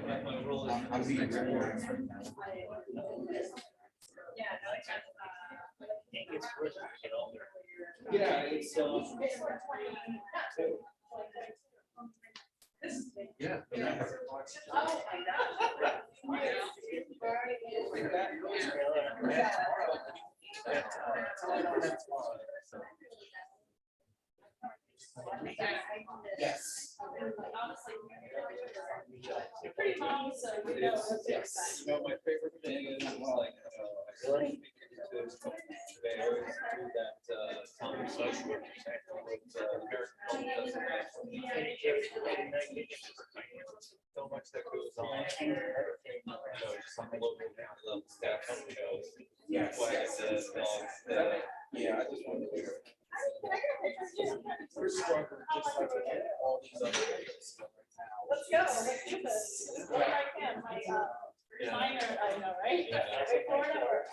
my role is. I'm being recorded. Yeah, no, it's it gets worse as you get older. Yeah, it's yeah. Oh, my Yes. You're pretty mom, so you know. Yes. You know, my favorite thing is like, I really today, I always do that, Tom social work with, American so much that goes on. You know, some local level staff shows. Yes. Dogs, yeah, I just wanted to hear. We're struggling just like all these other areas Let's go, let's do this. This is what I can, my, minor, I know, right? Yeah. Every 4 hours.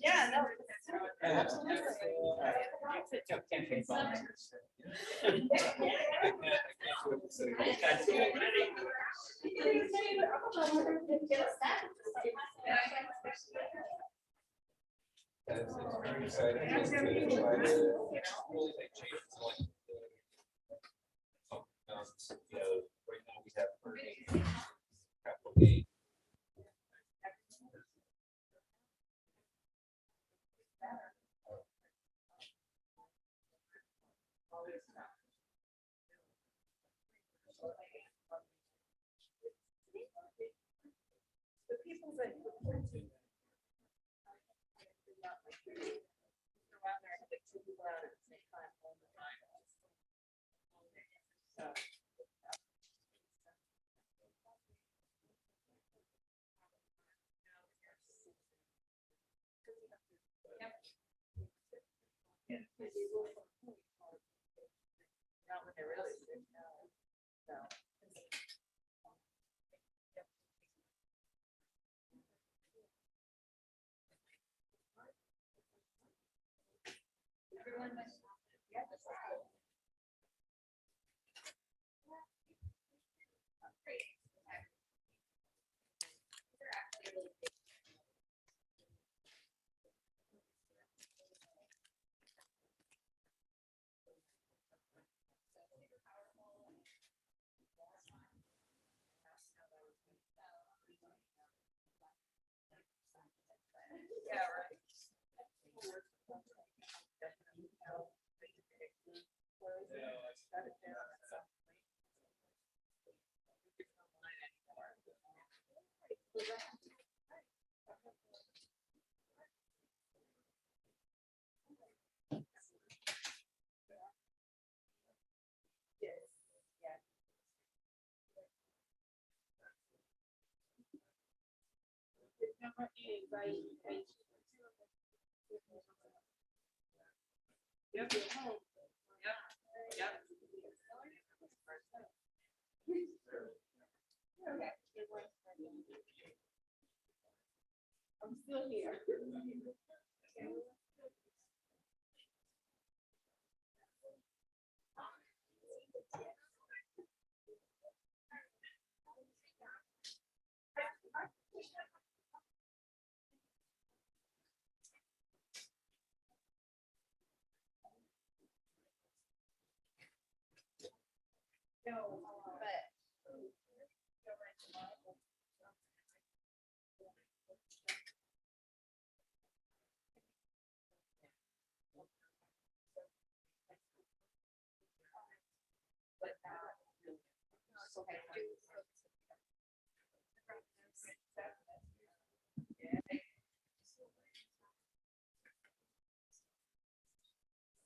Yeah, no. Absolutely. It's very exciting. Just to try to really make changes like, you know, right now we have capital gain. The people that around there, the two people out at the same time all the time. So. Yep. Not when they're really sick now. So. Everyone must. Yeah, that's right. Yeah, right. Number 8, right? Yep. Yep. Yep. I'm still here. No, but.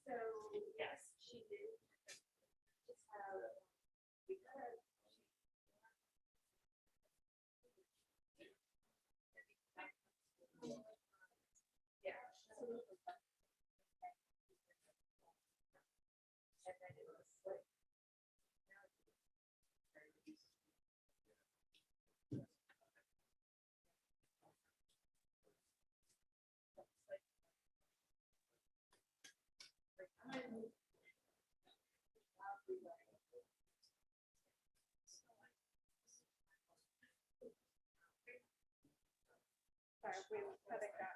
So, yes, she did. Just how, because yeah, absolutely. And then it was like, we cutting that.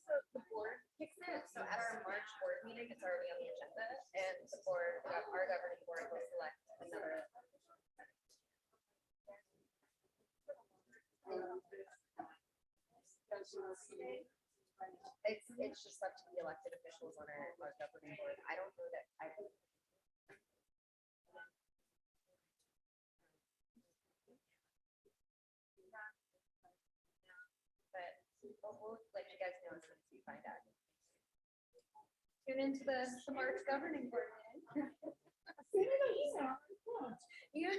So the board picks it, so at our March board meeting, it's already on the agenda, and the board, our governing board will select another. It's just up to the elected officials on our governing board. I don't know that I. But we'll let you guys know as soon as we find out. Tune into the March governing board meeting. Yeah.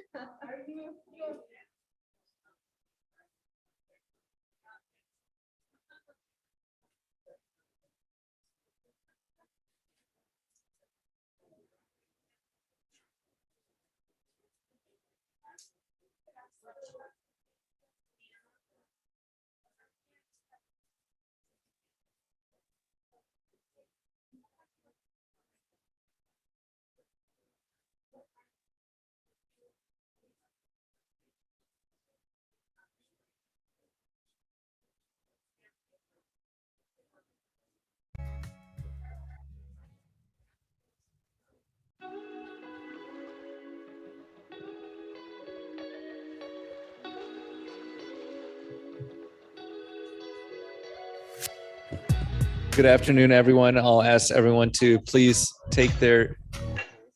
Good afternoon, everyone. I'll ask everyone to please take their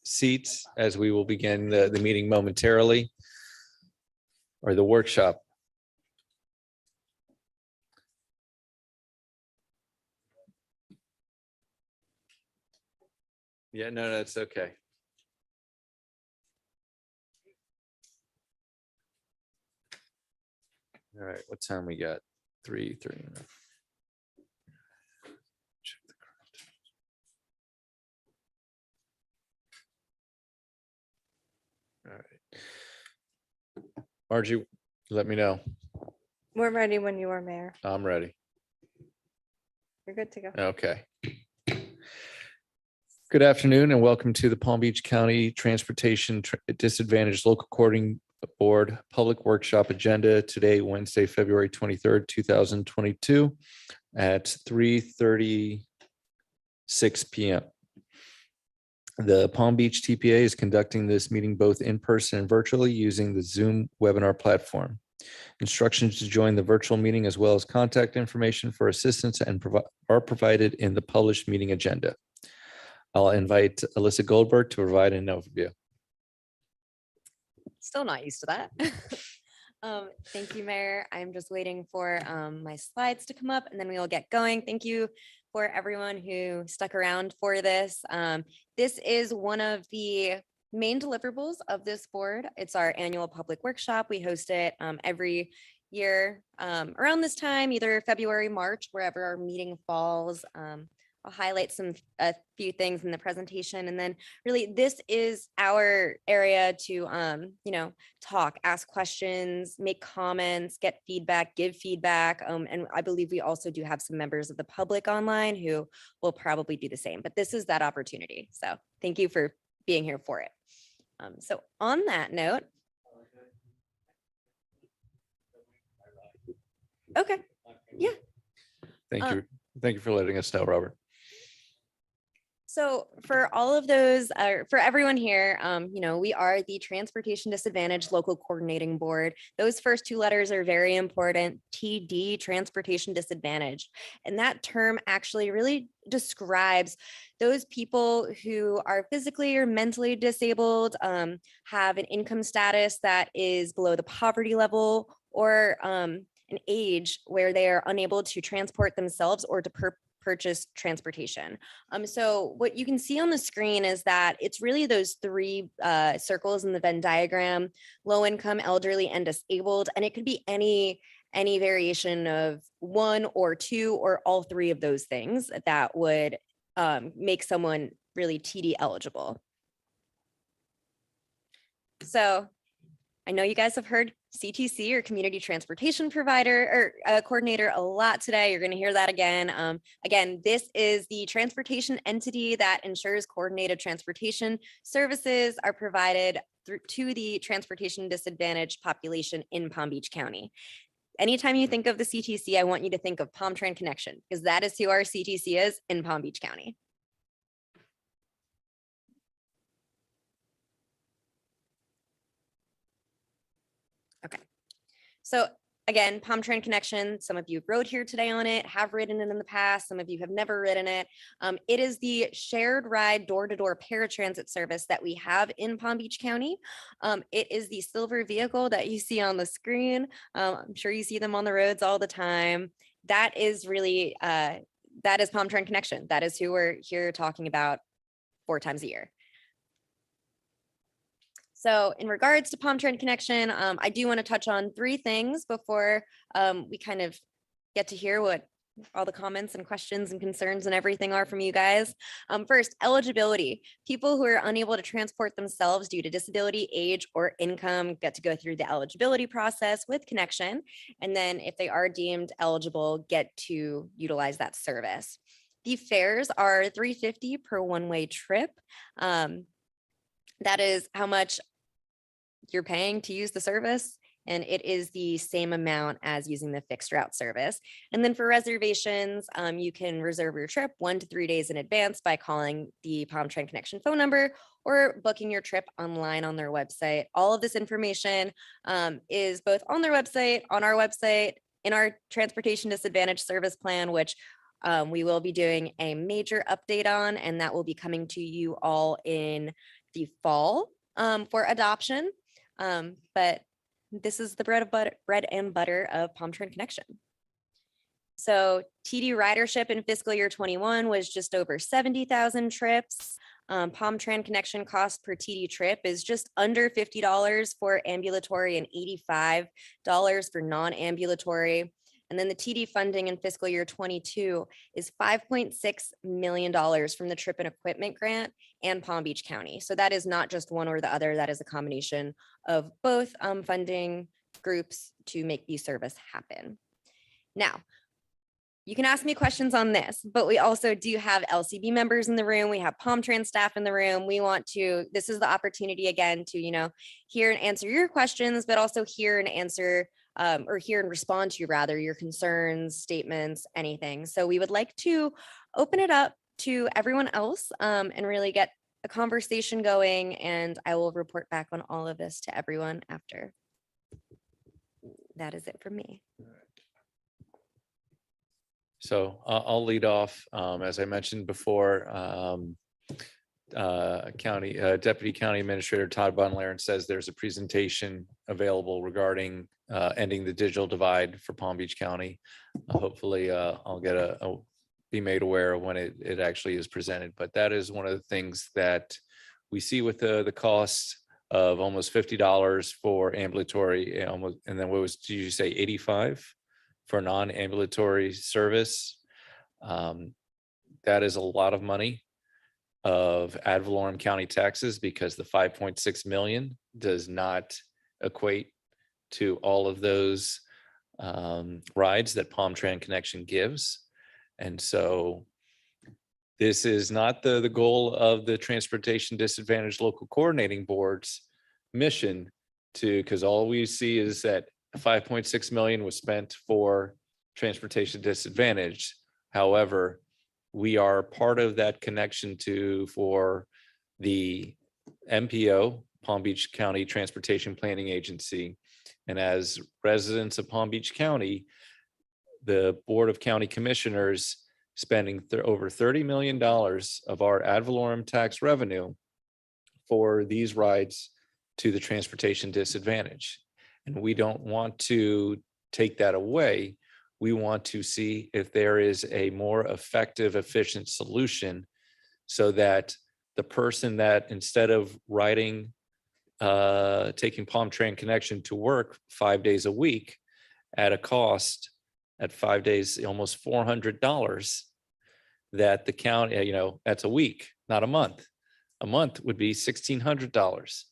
seats as we will begin the meeting momentarily, or the workshop. Yeah, no, that's okay. All right, what time we got? 3:30. All right. Margie, let me know. We're ready when you are, Mayor. I'm ready. You're good to go. Okay. Good afternoon and welcome to the Palm Beach County Transportation Disadvantaged Local Coordinating Board Public Workshop Agenda today, Wednesday, February 23rd, 2022 at 3:36 p.m. The Palm Beach TPA is conducting this meeting both in person and virtually using the Zoom webinar platform. Instructions to join the virtual meeting as well as contact information for assistance are provided in the published meeting agenda. I'll invite Alyssa Goldberg to provide an overview. Still not used to that. Thank you, Mayor. I'm just waiting for my slides to come up and then we will get going. Thank you for everyone who stuck around for this. This is one of the main deliverables of this board. It's our annual public workshop. We host it every year around this time, either February, March, wherever our meeting falls. I'll highlight a few things in the presentation, and then really this is our area to you know, talk, ask questions, make comments, get feedback, give feedback. And I believe we also do have some members of the public online who will probably do the same, but this is that opportunity. So thank you for being here for it. So on that note, okay, yeah. Thank you. Thank you for letting us know, Robert. So for all of those, for everyone here, you know, we are the Transportation Disadvantaged Local Coordinating Board. Those first two letters are very important, TD, Transportation Disadvantaged. And that term actually really describes those people who are physically or mentally disabled, have an income status that is below the poverty level, or an age where they are unable to transport themselves or to purchase transportation. So what you can see on the screen is that it's really those three circles in the Venn diagram: low income, elderly, and disabled. And it could be any variation of one or two or all three of those things that would make someone really TD eligible. So I know you guys have heard CTC, or Community Transportation Provider or Coordinator, a lot today. You're going to hear that again. Again, this is the transportation entity that ensures coordinated transportation services are provided to the transportation disadvantaged population in Palm Beach County. Anytime you think of the CTC, I want you to think of Palm Tran Connection, because that is who our CTC is in Palm Beach County. Okay. So again, Palm Tran Connection, some of you rode here today on it, have ridden it in the past. Some of you have never ridden it. It is the shared ride door-to-door paratransit service that we have in Palm Beach County. It is the silver vehicle that you see on the screen. I'm sure you see them on the roads all the time. That is really, that is Palm Tran Connection. That is who we're here talking about 4 times a year. So in regards to Palm Tran Connection, I do want to touch on 3 things before we kind of get to hear what all the comments and questions and concerns and everything are from you guys. First, eligibility. People who are unable to transport themselves due to disability, age, or income get to go through the eligibility process with Connection. And then if they are deemed eligible, get to utilize that service. The fares are $3.50 per one-way trip. That is how much you're paying to use the service, and it is the same amount as using the fixed route service. And then for reservations, you can reserve your trip 1 to 3 days in advance by calling the Palm Tran Connection phone number or booking your trip online on their website. All of this information is both on their website, on our website, in our Transportation Disadvantage Service Plan, which we will be doing a major update on, and that will be coming to you all in the fall for adoption. But this is the bread and butter of Palm Tran Connection. So TD ridership in fiscal year 21 was just over 70,000 trips. Palm Tran Connection cost per TD trip is just under $50 for ambulatory and $85 for non-ambulatory. And then the TD funding in fiscal year 22 is $5.6 million from the Trip and Equipment Grant and Palm Beach County. So that is not just one or the other, that is a combination of both funding groups to make the service happen. Now, you can ask me questions on this, but we also do have LCB members in the room. We have Palm Tran staff in the room. We want to, this is the opportunity again to, you know, hear and answer your questions, but also hear and answer or hear and respond to rather your concerns, statements, anything. So we would like to open it up to everyone else and really get a conversation going, and I will report back on all of this to everyone after. That is it for me. So I'll lead off. As I mentioned before, Deputy County Administrator Todd Bunlaren says there's a presentation available regarding ending the digital divide for Palm Beach County. Hopefully I'll get be made aware of when it actually is presented. But that is one of the things that we see with the cost of almost $50 for ambulatory, and then what was, did you say 85 for non-ambulatory service? that is a lot of money of ad valorem county taxes, because the 5.6 million does not equate to all of those rides that Palm Tran Connection gives. And so this is not the goal of the Transportation Disadvantaged Local Coordinating Board's mission to, because all we see is that 5.6 million was spent for transportation disadvantage. However, we are part of that connection for the MPO, Palm Beach County Transportation Planning Agency. And as residents of Palm Beach County, the Board of County Commissioners spending over $30 million of our ad valorem tax revenue for these rides to the transportation disadvantage. And we don't want to take that away. We want to see if there is a more effective, efficient solution so that the person that, instead of riding, taking Palm Tran Connection to work 5 days a week at a cost at 5 days, almost $400, that the county, that's a week, not a month. A month would be $1,600.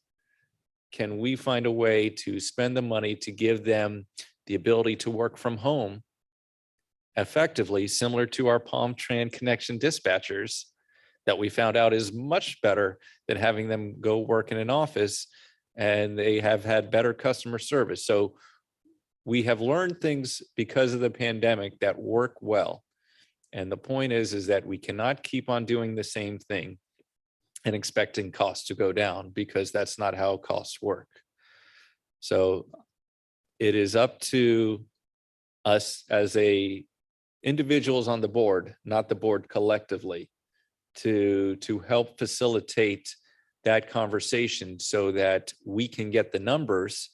Can we find a way to spend the money to give them the ability to work from home effectively, similar to our Palm Tran Connection dispatchers, that we found out is much better than having them go work in an office, and they have had better customer service. So we have learned things because of the pandemic that work well. And the point is that we cannot keep on doing the same thing and expecting costs to go down, because that's not how costs work. So it is up to us as individuals on the board, not the board collectively, to help facilitate that conversation so that we can get the numbers,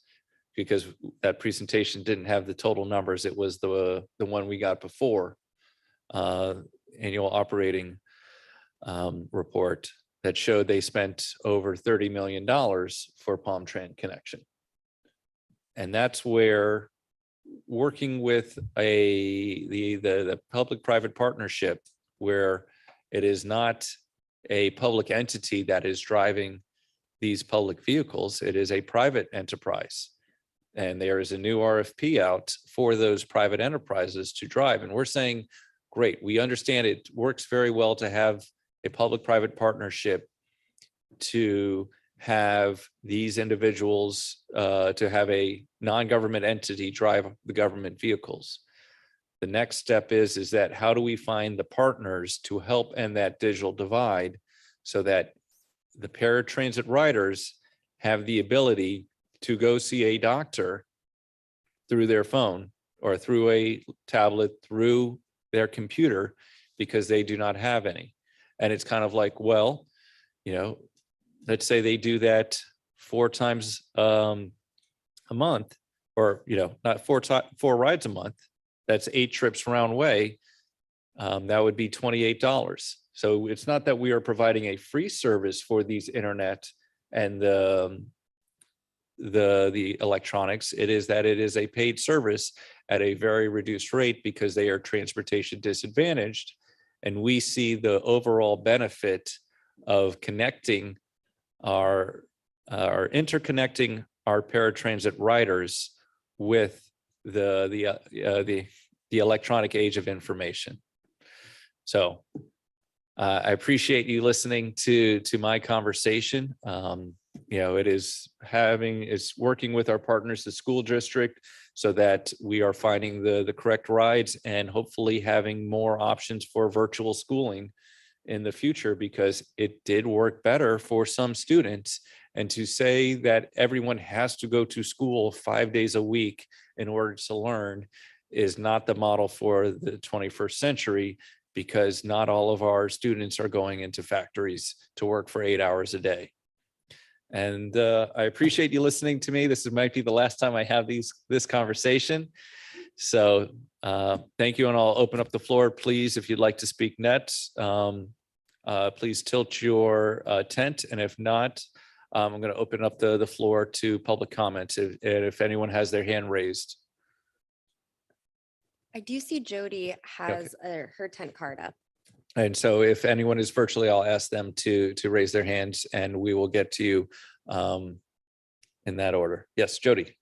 because that presentation didn't have the total numbers. It was the one we got before, annual operating report that showed they spent over $30 million for Palm Tran Connection. And that's where working with the public-private partnership, where it is not a public entity that is driving these public vehicles, it is a private enterprise. And there is a new RFP out for those private enterprises to drive. And we're saying, great, we understand it works very well to have a public-private partnership, to have these individuals, to have a non-government entity drive the government vehicles. The next step is that how do we find the partners to help end that digital divide so that the paratransit riders have the ability to go see a doctor through their phone or through a tablet, through their computer, because they do not have any. And it's kind of like, well, let's say they do that 4 times a month, or, not 4 rides a month. That's 8 trips round way. That would be $28. So it's not that we are providing a free service for these internet and the electronics. It is that it is a paid service at a very reduced rate because they are transportation disadvantaged. And we see the overall benefit of connecting interconnecting our paratransit riders with the electronic age of information. So I appreciate you listening to my conversation. It's working with our partners, the school district, so that we are finding the correct rides and hopefully having more options for virtual schooling in the future, because it did work better for some students. And to say that everyone has to go to school 5 days a week in order to learn is not the model for the 21st century, because not all of our students are going into factories to work for 8 hours a day. And I appreciate you listening to me. This might be the last time I have this conversation. So thank you, and I'll open up the floor, please. If you'd like to speak next, please tilt your tent, and if not, I'm going to open up the floor to public comments if anyone has their hand raised. I do see Jody has her tent card up. And so if anyone is virtually, I'll ask them to raise their hands and we will get to you in that order. Yes, Jody.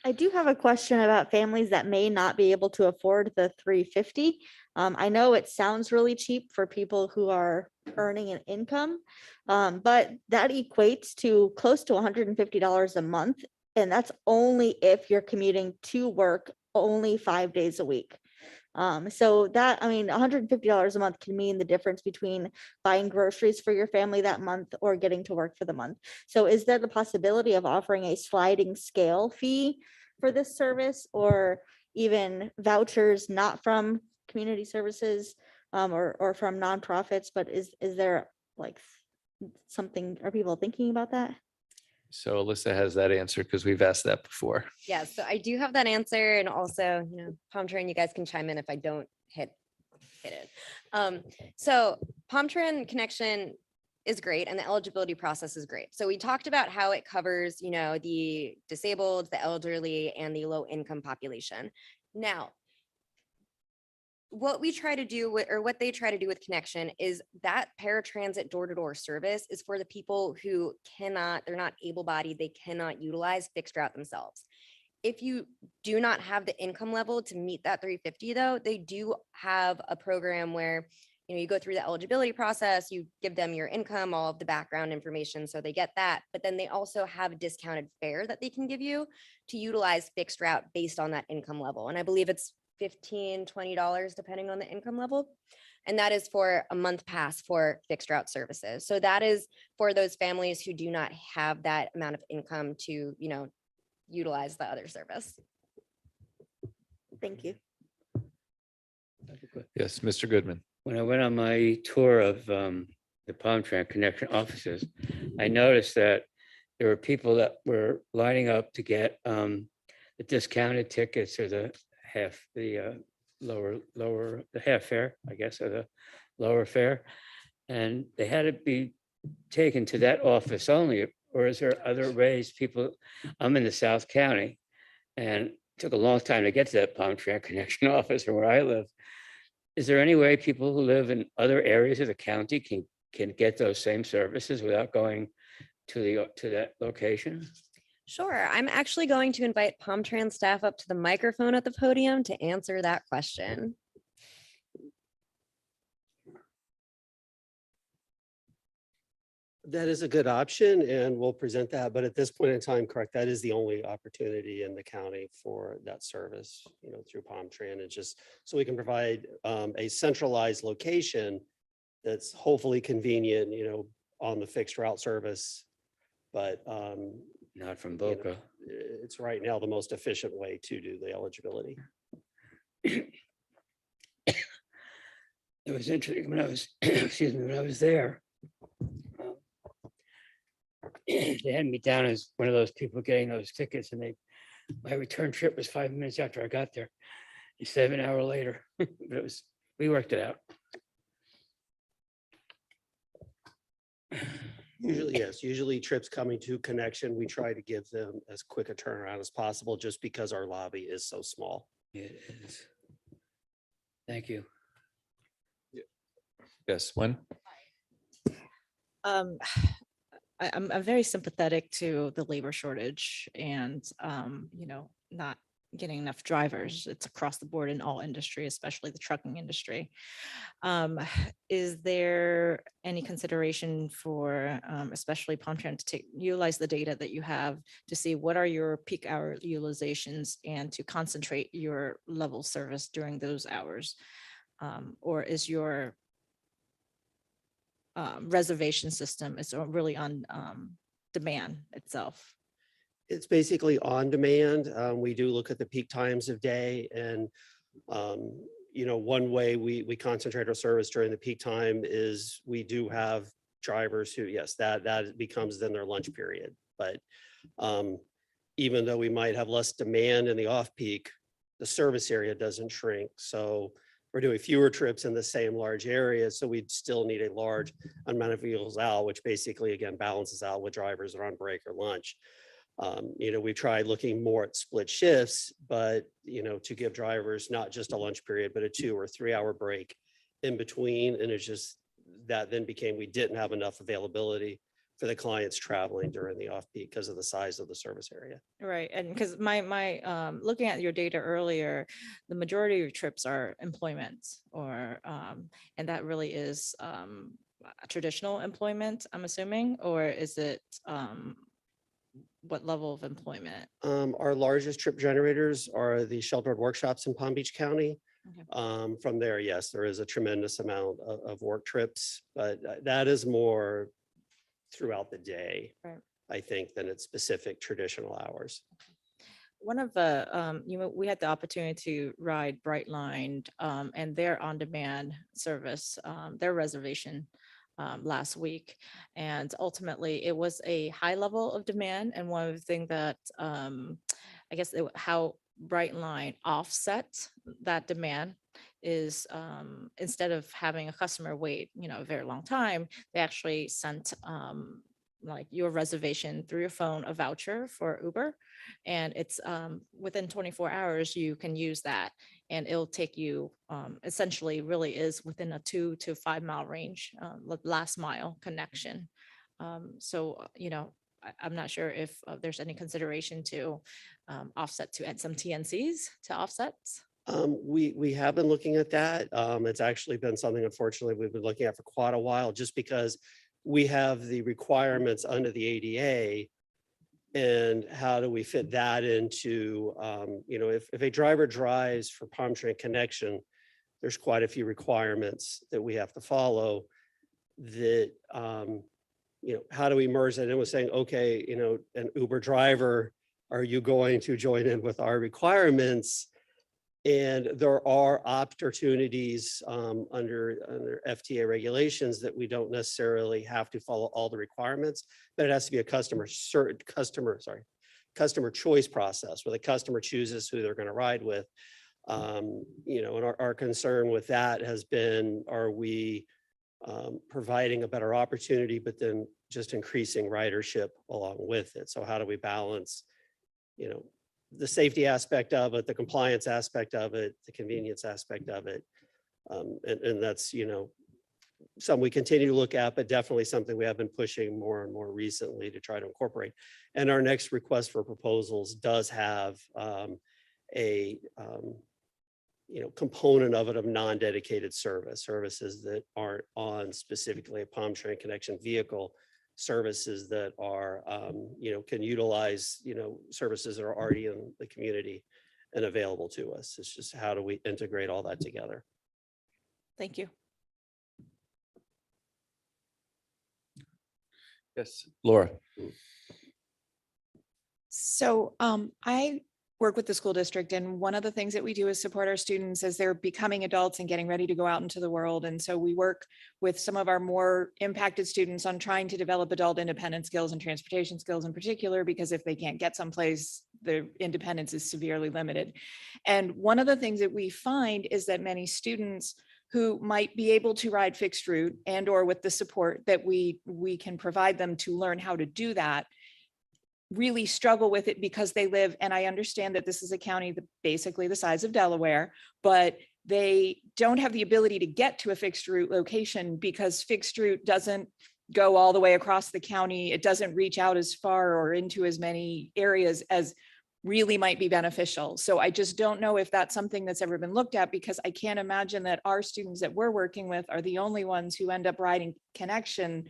I do have a question about families that may not be able to afford the 350. I know it sounds really cheap for people who are earning an income, but that equates to close to $150 a month. And that's only if you're commuting to work only 5 days a week. So that, I mean, $150 a month can mean the difference between buying groceries for your family that month or getting to work for the month. So is there the possibility of offering a sliding scale fee for this service, or even vouchers not from community services or from nonprofits, but is there like something, are people thinking about that? So Alyssa has that answer because we've asked that before. Yeah, so I do have that answer, and also, Palm Trend, you guys can chime in if I don't hit it. So Palm Trend connection is great, and the eligibility process is great. So we talked about how it covers, the disabled, the elderly, and the low income population. Now, what we try to do or what they try to do with connection is that paratransit door-to-door service is for the people who they're not able-bodied, they cannot utilize fixed route themselves. If you do not have the income level to meet that 350 though, they do have a program where you go through the eligibility process, you give them your income, all of the background information, so they get that, but then they also have a discounted fare that they can give you to utilize fixed route based on that income level. And I believe it's $15, $20 depending on the income level. And that is for a month pass for fixed route services. So that is for those families who do not have that amount of income to, utilize the other service. Thank you. Yes, Mr. Goodman. When I went on my tour of the Palm Trend Connection offices, I noticed that there were people that were lining up to get the discounted tickets or the half fare, I guess, or the lower fare. And they had to be taken to that office only, or is there other ways people, I'm in the South County and it took a long time to get to that Palm Trend Connection office or where I live. Is there any way people who live in other areas of the county can get those same services without going to that location? Sure. I'm actually going to invite Palm Trend staff up to the microphone at the podium to answer that question. That is a good option and we'll present that. But at this point in time, correct, that is the only opportunity in the county for that service, through Palm Trend. It's just so we can provide a centralized location that's hopefully convenient, on the fixed route service. But Not from Boca. it's right now the most efficient way to do the eligibility. It was interesting when I was, excuse me, when I was there. They had me down as one of those people getting those tickets, and my return trip was 5 minutes after I got there, instead of an hour later. But we worked it out. Usually, yes, usually trips coming to Connection, we try to give them as quick a turnaround as possible just because our lobby is so small. It is. Thank you. Yes, when? I'm very sympathetic to the labor shortage and, not getting enough drivers. It's across the board in all industry, especially the trucking industry. Is there any consideration for, especially Palm Trend, to utilize the data that you have to see what are your peak hour utilizations and to concentrate your level service during those hours? Or is your reservation system is really on demand itself? It's basically on demand. We do look at the peak times of day and, one way we concentrate our service during the peak time is we do have drivers who, yes, that becomes then their lunch period. But even though we might have less demand in the off peak, the service area doesn't shrink. So we're doing fewer trips in the same large area. So we'd still need a large amount of vehicles out, which basically, again, balances out with drivers that are on break or lunch. We tried looking more at split shifts, but, to give drivers not just a lunch period, but a 2 or 3 hour break in between. And it's just, that then became, we didn't have enough availability for the clients traveling during the off-peak because of the size of the service area. Right, and because looking at your data earlier, the majority of your trips are employment or, and that really is a traditional employment, I'm assuming, or is it what level of employment? Our largest trip generators are the sheltered workshops in Palm Beach County. Okay. From there, yes, there is a tremendous amount of work trips, but that is more throughout the day, Right. I think, than its specific traditional hours. One of the, we had the opportunity to ride Brightline and their on-demand service, their reservation last week. And ultimately, it was a high level of demand. And one of the things that I guess how Brightline offset that demand is instead of having a customer wait, a very long time, they actually sent like your reservation through your phone, a voucher for Uber. And it's within 24 hours, you can use that and it'll take you essentially really is within a 2 to 5 mile range, last mile connection. So, I'm not sure if there's any consideration to offset to add some TNCs to offsets. We have been looking at that. It's actually been something, unfortunately, we've been looking at for quite a while, just because we have the requirements under the ADA. And how do we fit that into, if a driver drives for Palm Train Connection, there's quite a few requirements that we have to follow that, how do we merge that in with saying, okay, an Uber driver, are you going to join in with our requirements? And there are opportunities under FTA regulations that we don't necessarily have to follow all the requirements, but it has to be a customer choice process where the customer chooses who they're going to ride with. And our concern with that has been, are we providing a better opportunity, but then just increasing ridership along with it? So how do we balance, the safety aspect of it, the compliance aspect of it, the convenience aspect of it. And that's, something we continue to look at, but definitely something we have been pushing more and more recently to try to incorporate. And our next request for proposals does have a component of it of non-dedicated services that aren't on specifically a Palm Train Connection vehicle, services that are, can utilize, services that are already in the community and available to us. It's just, how do we integrate all that together? Thank you. Yes, Laura. So I work with the school district, and one of the things that we do is support our students as they're becoming adults and getting ready to go out into the world. And so we work with some of our more impacted students on trying to develop adult independent skills and transportation skills in particular, because if they can't get someplace, their independence is severely limited. And one of the things that we find is that many students who might be able to ride fixed route and or with the support that we can provide them to learn how to do that, really struggle with it because they live, and I understand that this is a county basically the size of Delaware, but they don't have the ability to get to a fixed route location because fixed route doesn't go all the way across the county. It doesn't reach out as far or into as many areas as really might be beneficial. So I just don't know if that's something that's ever been looked at, because I can't imagine that our students that we're working with are the only ones who end up riding Connection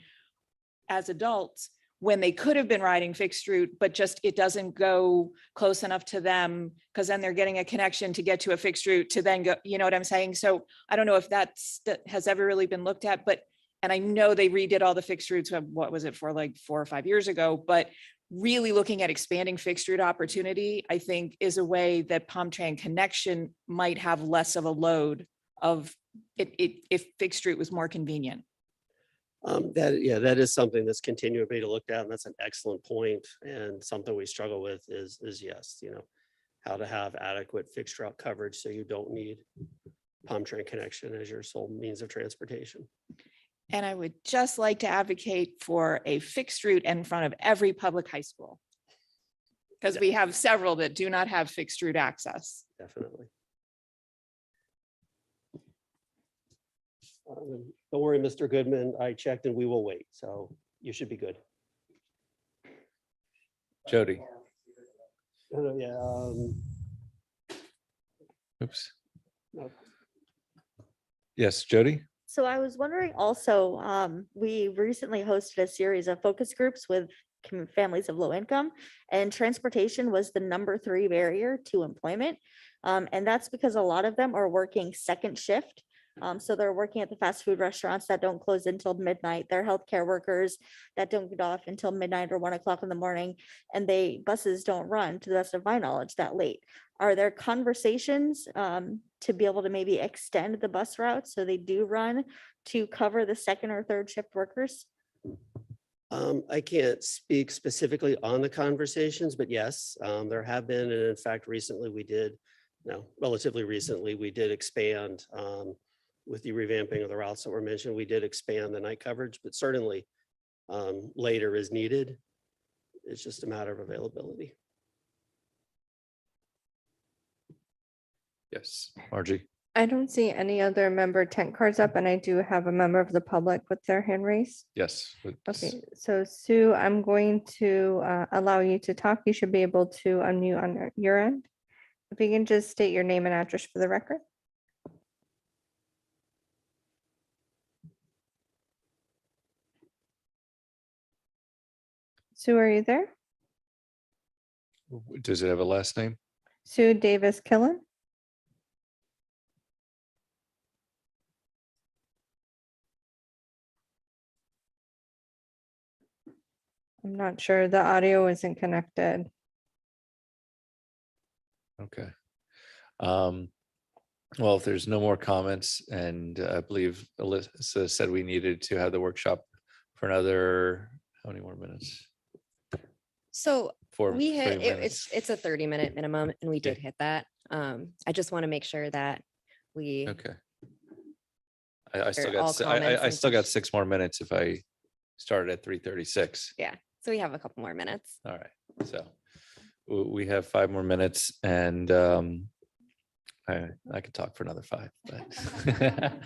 as adults, when they could have been riding fixed route, but just it doesn't go close enough to them, because then they're getting a connection to get to a fixed route to then go, you know what I'm saying? So I don't know if that has ever really been looked at, but, and I know they redid all the fixed routes, what was it for, like 4 or 5 years ago, but really looking at expanding fixed route opportunity, I think is a way that Palm Train Connection might have less of a load of it if fixed route was more convenient. That is something that's continuing to be looked at, and that's an excellent point. And something we struggle with is yes, how to have adequate fixed route coverage so you don't need Palm Train Connection as your sole means of transportation. And I would just like to advocate for a fixed route in front of every public high school, because we have several that do not have fixed route access. Definitely. Don't worry, Mr. Goodman, I checked and we will wait, so you should be good. Jody, Yeah, oops. no. Yes, Jody? So I was wondering also, we recently hosted a series of focus groups with families of low income, and transportation was the #3 barrier to employment. And that's because a lot of them are working second shift. So they're working at the fast food restaurants that don't close until midnight. They're healthcare workers that don't get off until midnight or 1 o'clock in the morning. And buses don't run, to the best of my knowledge, that late. Are there conversations to be able to maybe extend the bus routes so they do run to cover the second or third shift workers? I can't speak specifically on the conversations, but yes, there have been, and in fact, relatively recently, we did expand with the revamping of the routes that were mentioned, we did expand the night coverage, but certainly later is needed. It's just a matter of availability. Yes, Margie. I don't see any other member tent cards up, and I do have a member of the public with their hand raised. Yes. it's- Okay, so Sue, I'm going to allow you to talk. You should be able to unmute on your end. If you can just state your name and address for the record. Sue, are you there? Does it have a last name? Sue Davis Killen? I'm not sure. The audio isn't connected. Okay. Well, if there's no more comments, and I believe Alyssa said we needed to have the workshop for another, how many more minutes? So For we hit, 3 minutes. it's a 30-minute minimum and we did Okay. hit that. I just want to make sure that we, Okay. I still all got, comments I and still got questions. 6 more minutes if I started at 3:36. so we have a couple more minutes. All right, so we have 5 more minutes, and I could talk for another 5, but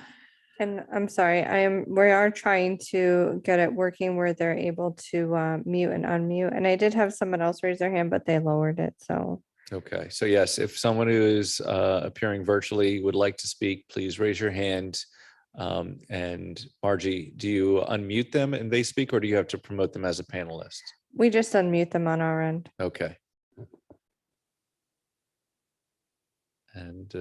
And I'm sorry, we are trying to get it working where they're able to mute and unmute. And I did have someone else raise their hand, but they lowered it, so. okay, so yes, if someone who is appearing virtually would like to speak, please raise your hand. And Margie, do you unmute them and they speak, or do you have to promote them as a panelist? We just unmute them on our end. Okay. And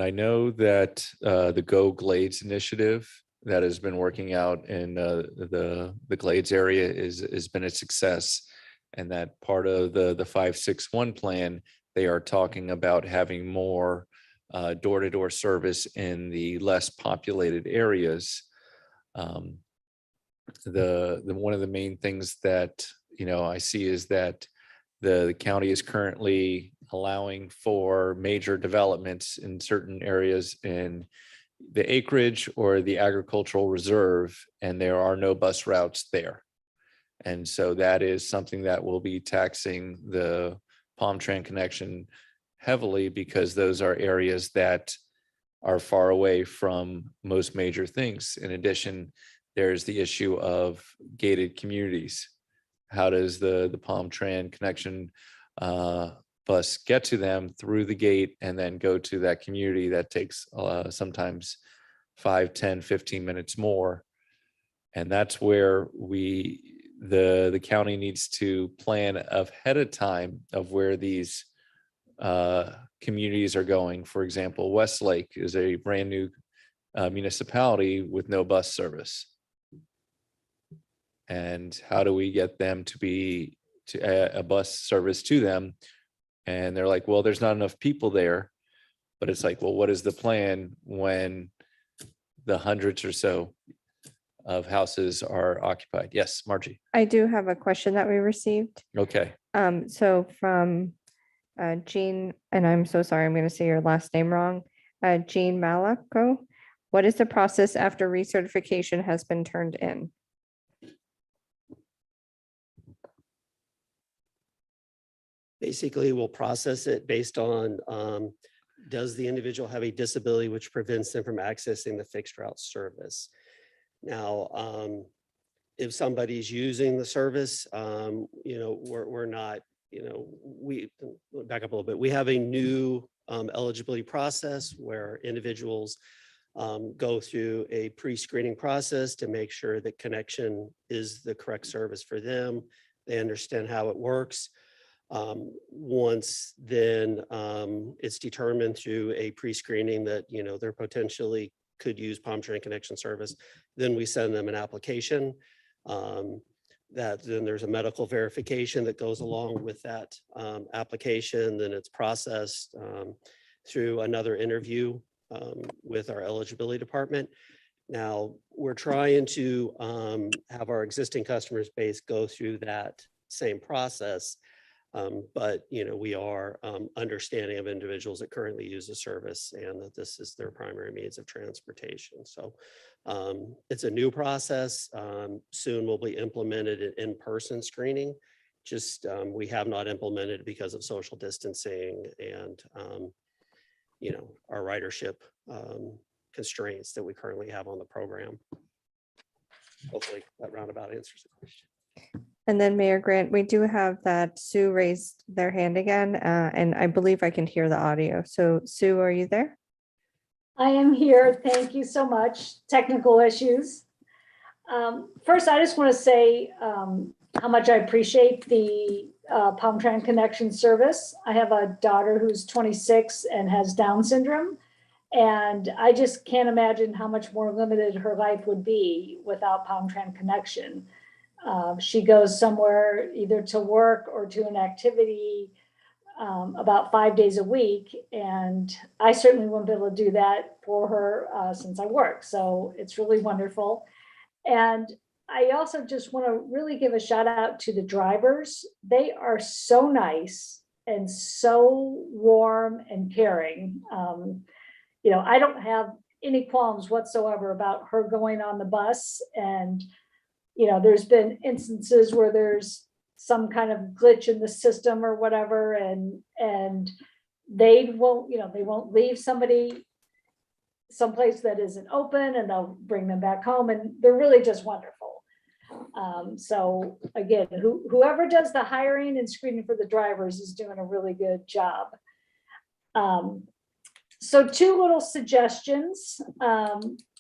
I know that the Go Glades initiative that has been working out in the Glades area has been a success. And that part of the 561 plan, they are talking about having more door-to-door service in the less populated areas. One of the main things that I see is that the county is currently allowing for major developments in certain areas in the acreage or the agricultural reserve, and there are no bus routes there. And so that is something that will be taxing the Palm Tran connection heavily, because those are areas that are far away from most major things. In addition, there's the issue of gated communities. How does the Palm Tran connection bus get to them through the gate and then go to that community that takes sometimes 5, 10, 15 minutes more? And that's where the county needs to plan ahead of time of where these communities are going. For example, Westlake is a brand new municipality with no bus service. And how do we get them to a bus service to them? And they're like, well, there's not enough people there. But it's like, well, what is the plan when the hundreds or so of houses are occupied? Yes, Margie. I do have a question that we received. Okay. So from Jean, and I'm so sorry, I'm going to say your last name wrong. Jean Malaco. What is the process after recertification has been turned in? Basically, we'll process it based on does the individual have a disability which prevents them from accessing the fixed route service? Now, if somebody's using the service, we're not, we back up a little bit. We have a new eligibility process where individuals go through a pre-screening process to make sure that Connection is the correct service for them. They understand how it works. Once then it's determined through a pre-screening that, they're potentially could use Palm Trans Connection service, then we send them an application. That then there's a medical verification that goes along with that application. Then it's processed through another interview with our eligibility department. Now, we're trying to have our existing customers base go through that same process. But, we are understanding of individuals that currently use the service and that this is their primary means of transportation. So it's a new process. Soon will be implemented in in-person screening. Just we have not implemented because of social distancing and, our ridership constraints that we currently have on the program. Hopefully that roundabout answers the question. And then Mayor Grant, we do have that Sue raised their hand again, and I believe I can hear the audio. So Sue, are you there? I am here. Thank you so much. Technical issues. First, I just want to say how much I appreciate the Palm Trans Connection service. I have a daughter who's 26 and has Down syndrome. And I just can't imagine how much more limited her life would be without Palm Trans Connection. She goes somewhere either to work or to an activity about 5 days a week. And I certainly wouldn't be able to do that for her since I work. So it's really wonderful. And I also just want to really give a shout out to the drivers. They are so nice and so warm and caring. I don't have any qualms whatsoever about her going on the bus. And there's been instances where there's some kind of glitch in the system or whatever, and they won't leave somebody someplace that isn't open, and they'll bring them back home, and they're really just wonderful. So again, whoever does the hiring and screening for the drivers is doing a really good job. So two little suggestions.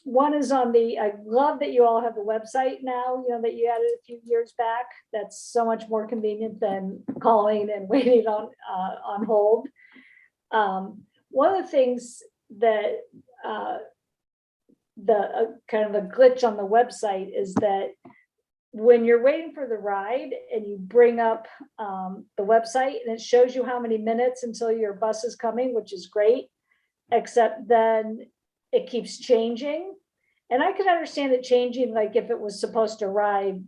One is I love that you all have the website now, that you added a few years back. That's so much more convenient than calling and waiting on hold. One of the things that the kind of a glitch on the website is that when you're waiting for the ride and you bring up the website and it shows you how many minutes until your bus is coming, which is great, except then it keeps changing. And I could understand it changing, like if it was supposed to arrive,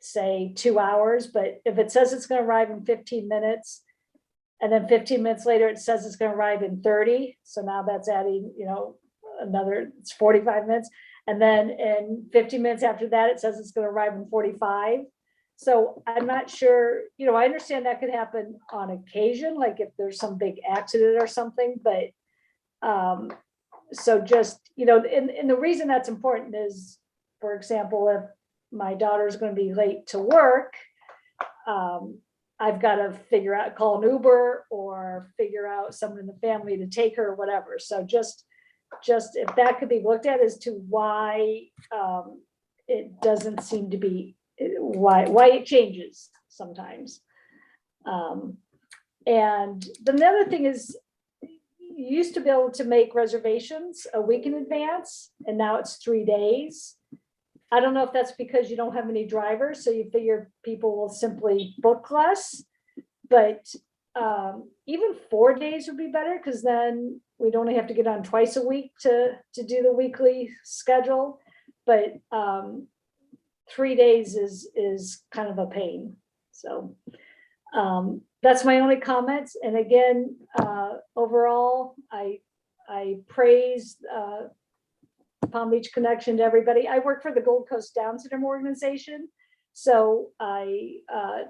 say 2 hours, but if it says it's going to arrive in 15 minutes, and then 15 minutes later, it says it's going to arrive in 30. So now that's adding, it's 45 minutes. And then in 15 minutes after that, it says it's going to arrive in 45. So I'm not sure, I understand that could happen on occasion, like if there's some big accident or something, but so just, and the reason that's important is, for example, if my daughter's going to be late to work, I've got to call an Uber or figure out someone in the family to take her or whatever. So just if that could be looked at as to why it doesn't seem to be, why it changes sometimes. And then the other thing is, you used to be able to make reservations a week in advance, and now it's 3 days. I don't know if that's because you don't have any drivers, so you figure people will simply book less, but even 4 days would be better, because then we'd only have to get on twice a week to do the weekly schedule. But 3 days is kind of a pain. So that's my only comments. And again, overall, I praise Palm Beach Connection to everybody. I work for the Gold Coast Down Syndrome organization. So I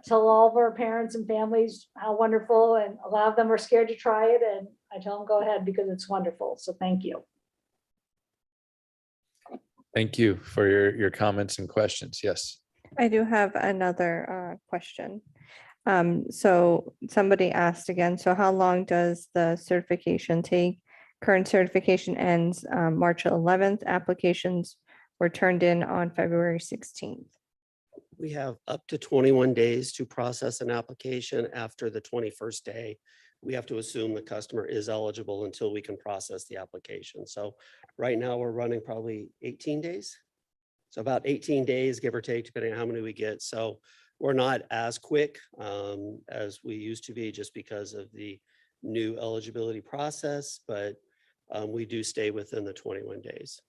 tell all of our parents and families how wonderful, and a lot of them are scared to try it. And I tell them, go ahead because it's wonderful. So thank you. Thank you for your comments and questions. Yes. I do have another question. So somebody asked again, so how long does the certification take? Current certification ends March 11th. Applications were turned in on February 16th. We have up to 21 days to process an application. After the 21st day, we have to assume the customer is eligible until we can process the application. So right now we're running probably 18 days. So about 18 days, give or take, depending on how many we get. So we're not as quick as we used to be just because of the new eligibility process, but we do stay within the 21 days.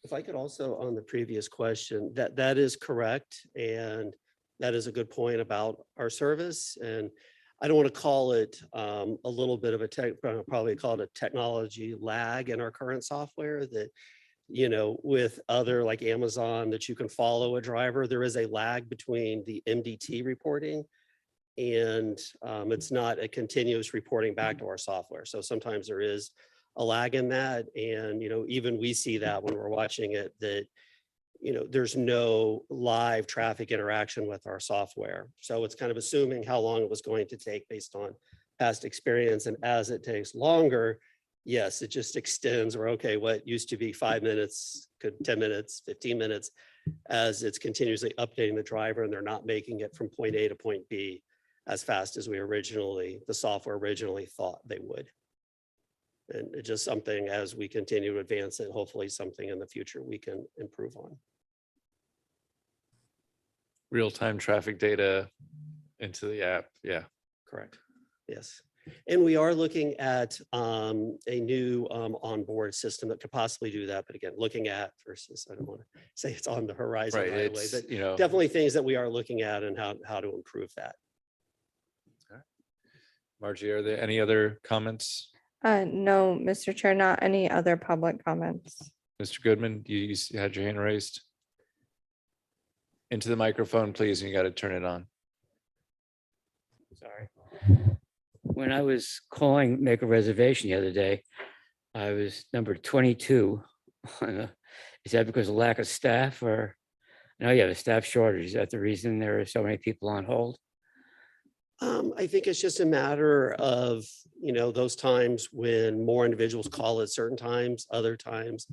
If I could also, on the previous question, that is correct. And that is a good point about our service. And I don't want to call it a little bit of a probably call it a technology lag in our current software that, you know, with other like Amazon that you can follow a driver, there is a lag between the MDT reporting and it's not a continuous reporting back to our software. So sometimes there is a lag in that. And, you know, even we see that when we're watching it, that, you know, there's no live traffic interaction with our software. So it's kind of assuming how long it was going to take based on past experience. And as it takes longer, yes, it just extends, or okay, what used to be 5 minutes, could 10 minutes, 15 minutes, as it's continuously updating the driver and they're not making it from point A to point B as fast as the software originally thought they would. And it's just something as we continue to advance it, hopefully something in the future we can improve on. Real-time traffic data into the app. Yeah. Correct. Yes. And we are looking at a new onboard system that could possibly do that. But again, looking at versus, I don't want to say it's on the horizon Right. right away, It's, but you know, definitely things that we are looking at and how to improve that. Margie, are there any other comments? No, Mr. Chair, not any other public comments. Mr. Goodman, you had your hand raised. Into the microphone, please, and you got to turn it on. Sorry. When I was calling, make a reservation the other day, I was number 22. Is that because of lack of staff or? No, you have a staff shortage. Is that the reason there are so many people on hold? I think it's just a matter of, you know, those times when more individuals call at certain times, other times.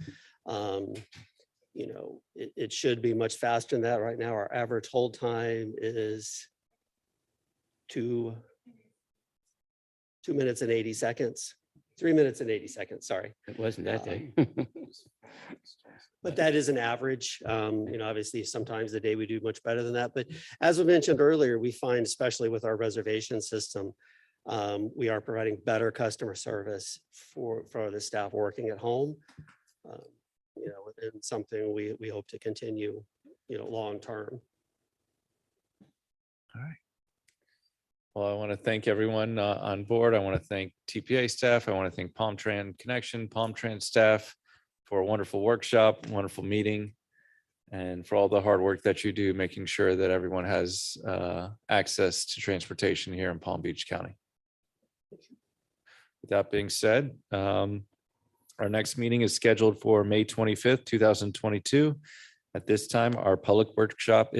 You know, it should be much faster than that. Right now, our average hold time is 2 minutes and 80 seconds, 3 minutes and 80 seconds, sorry. It wasn't that day. But that is an average. You know, obviously, sometimes the day we do much better than that. But as we mentioned earlier, we find, especially with our reservation system, we are providing better customer service for the staff working at home. You know, and something we hope to continue, you know, long term. All right. Well, I want to thank everyone on board. I want to thank TPA staff. I want to thank Palm Tran Connection, Palm Tran staff for a wonderful workshop, wonderful meeting, and for all the hard work that you do, making sure that everyone has access to transportation here in Palm Beach County. With that being said, our next meeting is scheduled for May 25th, 2022. At this time, our public workshop